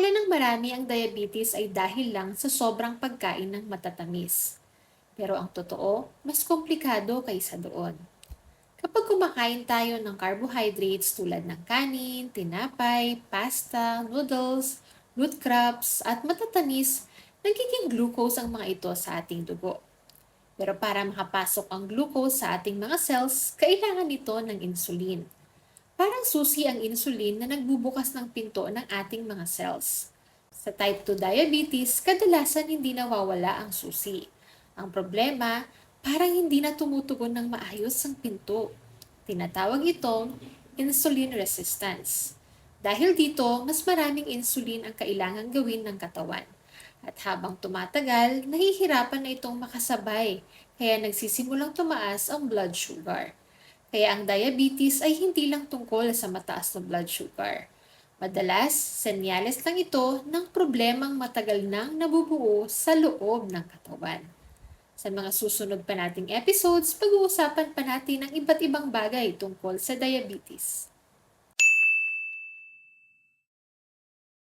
Akala ng marami ang diabetes ay dahil lang sa sobrang pagkain ng matatamis. Pero ang totoo, mas komplikado kaysa doon. Kapag kumakain tayo ng carbohydrates tulad ng kanin, tinapay, pasta, noodles, root crops, at matatamis, nagiging glucose ang mga ito sa ating dugo. Pero para makapasok ang glucose sa ating mga cells, kailangan nito ng insulin. Parang susi ang insulin na nagbubukas ng pinto ng ating mga cells. Sa type 2 diabetes, kadalasan hindi nawawala ang susi. Ang problema, parang hindi na tumutugon ng maayos ang pinto. Tinatawag itong insulin resistance. Dahil dito, mas maraming insulin ang kailangan gawin ng katawan. At habang tumatagal, nahihirapan na itong makasabay, kaya nagsisimulang tumaas ang blood sugar. Kaya ang diabetes ay hindi lang tungkol sa mataas na blood sugar. Madalas, senyales lang ito ng problemang matagal nang nabubuo sa loob ng katawan. Sa mga susunod pa nating episodes, pag-uusapan pa natin ang iba't ibang bagay tungkol sa diabetes.